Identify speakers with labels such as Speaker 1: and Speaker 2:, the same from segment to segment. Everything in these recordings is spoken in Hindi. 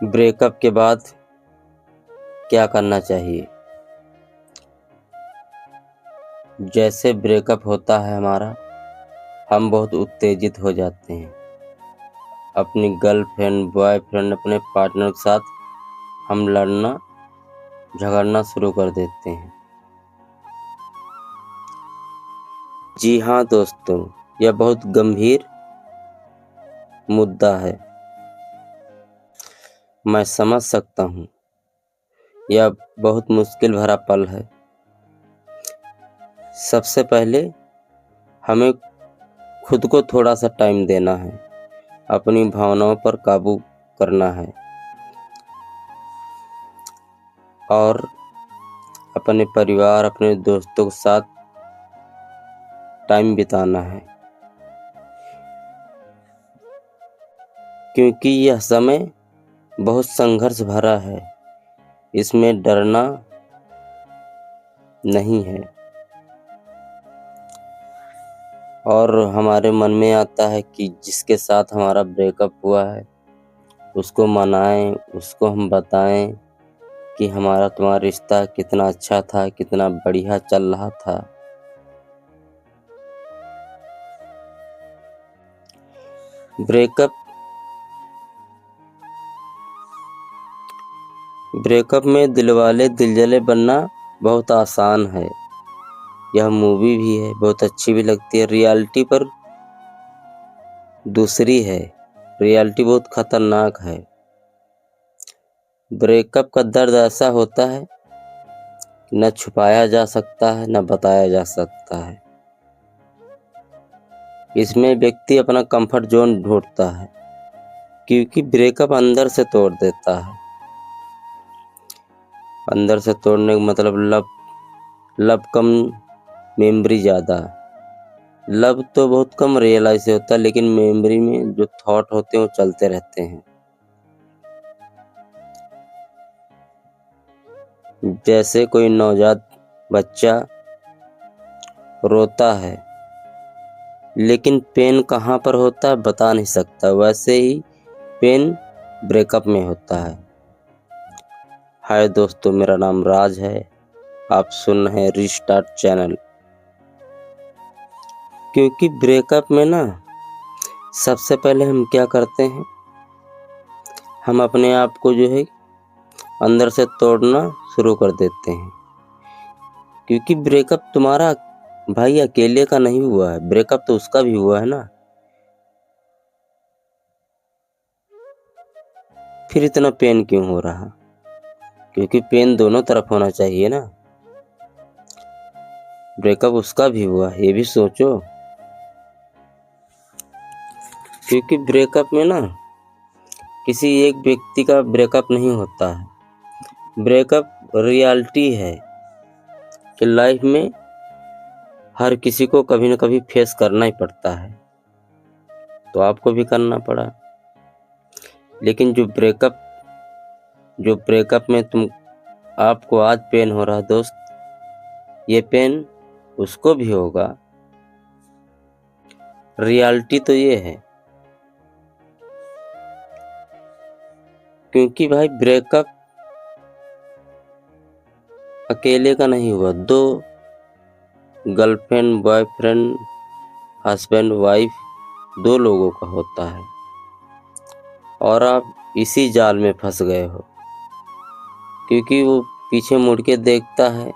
Speaker 1: ब्रेकअप के बाद क्या करना चाहिए। जैसे ब्रेकअप होता है हमारा, हम बहुत उत्तेजित हो जाते हैं। अपनी गर्लफ्रेंड, बॉयफ्रेंड, अपने पार्टनर के साथ हम लड़ना झगड़ना शुरू कर देते हैं। जी हाँ दोस्तों, यह बहुत गंभीर मुद्दा है। मैं समझ सकता हूँ, यह बहुत मुश्किल भरा पल है। सबसे पहले हमें खुद को थोड़ा सा टाइम देना है, अपनी भावनाओं पर काबू करना है और अपने परिवार, अपने दोस्तों के साथ टाइम बिताना है, क्योंकि यह समय बहुत संघर्ष भरा है। इसमें डरना नहीं है और हमारे मन में आता है कि जिसके साथ हमारा ब्रेकअप हुआ है उसको मनाएं, उसको हम बताएं कि हमारा तुम्हारा रिश्ता कितना अच्छा था, कितना बढ़िया चल रहा था। ब्रेकअप में दिलवाले दिलजले बनना बहुत आसान है। यह मूवी भी है, बहुत अच्छी भी लगती है। रियलिटी पर दूसरी है। रियलिटी बहुत खतरनाक है। ब्रेकअप का दर्द ऐसा होता है न छुपाया जा सकता है, न बताया जा सकता है। इसमें व्यक्ति अपना कंफर्ट जोन ढूंढता है, क्योंकि ब्रेकअप अंदर से तोड़ देता है। अंदर से तोड़ने का मतलब लव कम, मेमोरी ज़्यादा। लव तो बहुत कम रियलाइज होता है, लेकिन मेमोरी में जो थॉट होते हैं वो चलते रहते हैं। जैसे कोई नवजात बच्चा रोता है, लेकिन पेन कहाँ पर होता है बता नहीं सकता, वैसे ही पेन ब्रेकअप में होता है। हाय दोस्तों, मेरा नाम राज है। आप सुन रहे हैं रीस्टार्ट चैनल। क्योंकि ब्रेकअप में ना सबसे पहले हम क्या करते हैं, हम अपने आप को जो है अंदर से तोड़ना शुरू कर देते हैं। क्योंकि ब्रेकअप तुम्हारा भाई अकेले का नहीं हुआ है, ब्रेकअप तो उसका भी हुआ है ना। फिर इतना पेन क्यों हो रहा? क्योंकि पेन दोनों तरफ होना चाहिए ना। ब्रेकअप उसका भी हुआ, ये भी सोचो। क्योंकि ब्रेकअप में ना किसी एक व्यक्ति का ब्रेकअप नहीं होता है। ब्रेकअप रियलिटी है कि लाइफ में हर किसी को कभी न कभी फेस करना ही पड़ता है, तो आपको भी करना पड़ा। लेकिन जो ब्रेकअप में आपको आज पेन हो रहा है दोस्त, ये पेन उसको भी होगा। रियलिटी तो ये है। क्योंकि भाई ब्रेकअप अकेले का नहीं हुआ, दो गर्लफ्रेंड, बॉयफ्रेंड, हस्बैंड, वाइफ, दो लोगों का होता है और आप इसी जाल में फंस गए हो। क्योंकि वो पीछे मुड़ के देखता है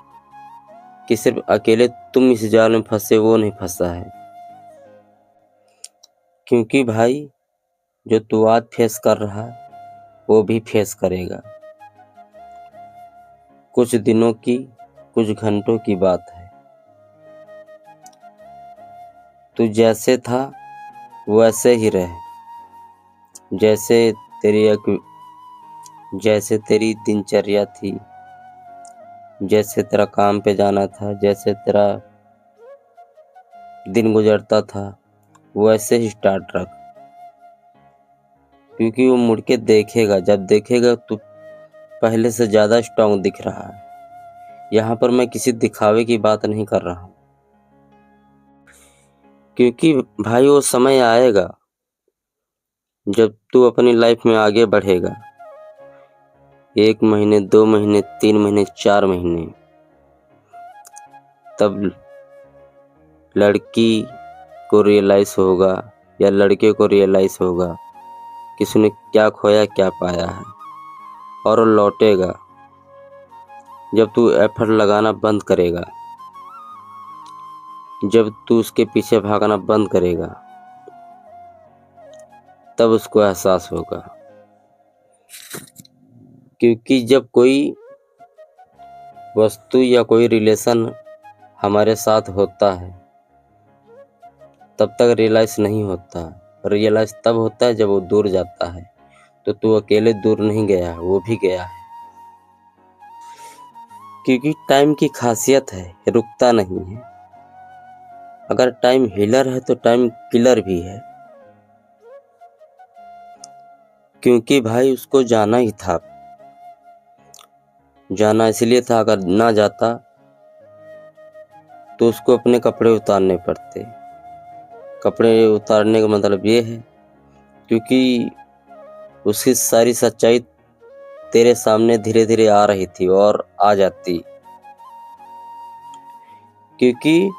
Speaker 1: कि सिर्फ अकेले तुम इस जाल में फंसे, वो नहीं फंसा है। क्योंकि भाई जो तू आज फेस कर रहा है वो भी फेस करेगा। कुछ दिनों की, कुछ घंटों की बात है। तू जैसे था वैसे ही रहे, जैसे तेरी दिनचर्या थी, जैसे तेरा काम पे जाना था, जैसे तेरा दिन गुजरता था, वैसे ही स्टार्ट रख। क्योंकि वो मुड़ के देखेगा, जब देखेगा तो पहले से ज़्यादा स्ट्रॉन्ग दिख रहा है। यहाँ पर मैं किसी दिखावे की बात नहीं कर रहा हूँ। क्योंकि भाई वो समय आएगा जब तू अपनी लाइफ में आगे बढ़ेगा, 1 महीने, 2 महीने, 3 महीने, 4 महीने, तब लड़की को रियलाइज होगा या लड़के को रियलाइज होगा कि उसने क्या खोया क्या पाया है, और वो लौटेगा जब तू एफर्ट लगाना बंद करेगा, जब तू उसके पीछे भागना बंद करेगा, तब उसको एहसास होगा। क्योंकि जब कोई वस्तु या कोई रिलेशन हमारे साथ होता है तब तक रियलाइज नहीं होता। रियलाइज तब होता है जब वो दूर जाता है। तो तू अकेले दूर नहीं गया है, वो भी गया है। क्योंकि टाइम की खासियत है, रुकता नहीं है। अगर टाइम हीलर है तो टाइम किलर भी है। क्योंकि भाई उसको जाना ही था। जाना इसलिए था, अगर ना जाता तो उसको अपने कपड़े उतारने पड़ते। कपड़े उतारने का मतलब ये है क्योंकि उसकी सारी सच्चाई तेरे सामने धीरे धीरे आ रही थी और आ जाती। क्योंकि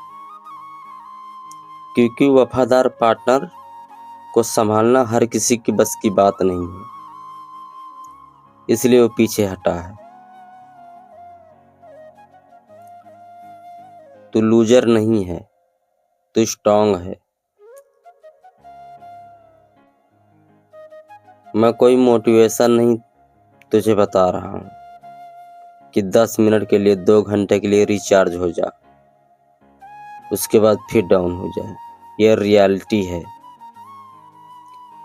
Speaker 1: वफादार पार्टनर को संभालना हर किसी की बस की बात नहीं है, इसलिए वो पीछे हटा है। तू लूजर नहीं है, तू स्ट्रांग है। मैं कोई मोटिवेशन नहीं तुझे बता रहा हूँ कि 10 मिनट के लिए, 2 घंटे के लिए रिचार्ज हो जा, उसके बाद फिर डाउन हो जाए। यह रियलिटी है।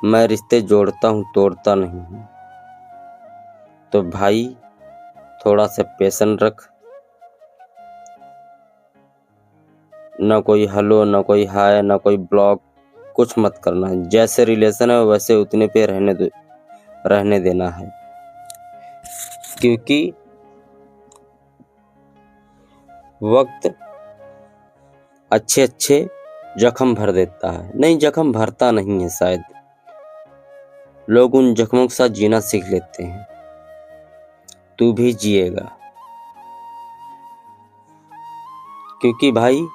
Speaker 1: मैं रिश्ते जोड़ता हूँ, तोड़ता नहीं हूँ। तो भाई थोड़ा सा पेशेंस रख। ना कोई हेलो, ना कोई हाय, ना कोई ब्लॉक, कुछ मत करना। जैसे रिलेशन है वैसे उतने पे रहने देना है। क्योंकि वक्त अच्छे जख्म भर देता है। नहीं, जख्म भरता नहीं है शायद। लोग उन जख्मों के साथ जीना सीख लेते हैं। तू भी जिएगा। क्योंकि भाई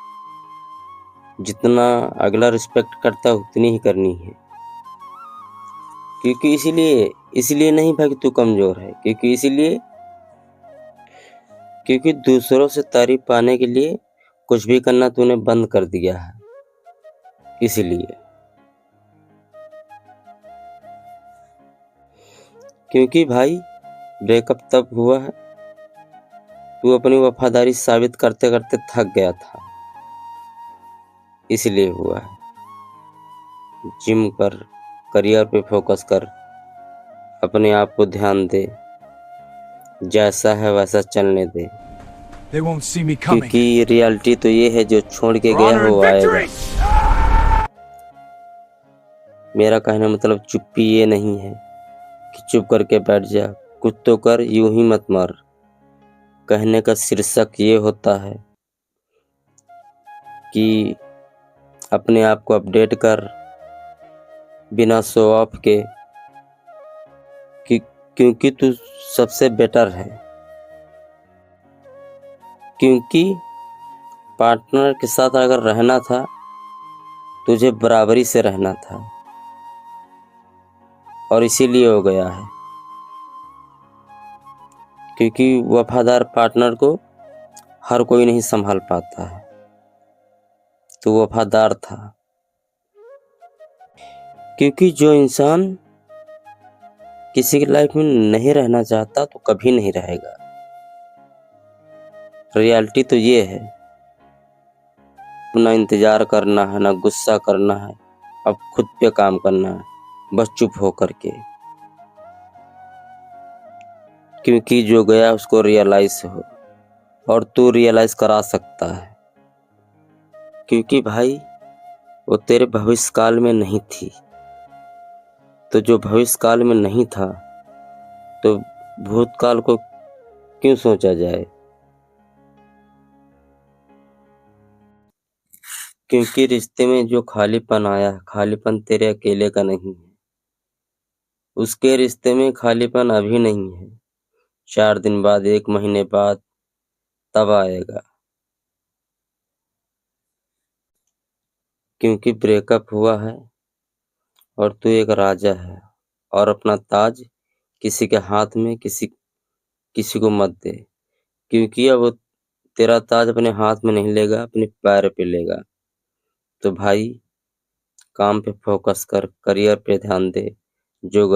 Speaker 1: जितना अगला रिस्पेक्ट करता है उतनी ही करनी है। क्योंकि इसलिए नहीं भाई कि तू कमजोर है, क्योंकि दूसरों से तारीफ पाने के लिए कुछ भी करना तूने बंद कर दिया है। इसलिए क्योंकि भाई ब्रेकअप तब हुआ है तू अपनी वफादारी साबित करते करते थक गया था, इसलिए हुआ है। जिम कर, करियर पे फोकस कर, अपने आप को ध्यान दे, जैसा है वैसा चलने दे।
Speaker 2: They won't see me coming.
Speaker 1: क्योंकि रियलिटी तो ये है, जो छोड़ के गया हो आएगा। मेरा कहने मतलब चुप्पी ये नहीं है कि चुप करके बैठ जा, कुछ तो कर, यूं ही मत मर। कहने का शीर्षक ये होता है कि अपने आप को अपडेट कर बिना शो ऑफ के, क्योंकि तू सबसे बेटर है। क्योंकि पार्टनर के साथ अगर रहना था तुझे बराबरी से रहना था, और इसीलिए हो गया है। क्योंकि वफादार पार्टनर को हर कोई नहीं संभाल पाता है। तो वफादार था। क्योंकि जो इंसान किसी की लाइफ में नहीं रहना चाहता तो कभी नहीं रहेगा। रियलिटी तो ये है। ना इंतजार करना है, ना गुस्सा करना है, अब खुद पे काम करना है, बस चुप हो करके। क्योंकि जो गया उसको रियलाइज हो, और तू रियलाइज करा सकता है। क्योंकि भाई वो तेरे भविष्य काल में नहीं थी, तो जो भविष्य काल में नहीं था तो भूतकाल को क्यों सोचा जाए। क्योंकि रिश्ते में जो खालीपन आया, खालीपन तेरे अकेले का नहीं है। उसके रिश्ते में खालीपन अभी नहीं है, 4 दिन बाद, 1 महीने बाद तब आएगा। क्योंकि ब्रेकअप हुआ है और तू एक राजा है, और अपना ताज किसी के हाथ में किसी को मत दे, क्योंकि अब वो तेरा ताज अपने हाथ में नहीं लेगा, अपने पैर पे लेगा। तो भाई काम पे फोकस कर, करियर पे ध्यान दे, जो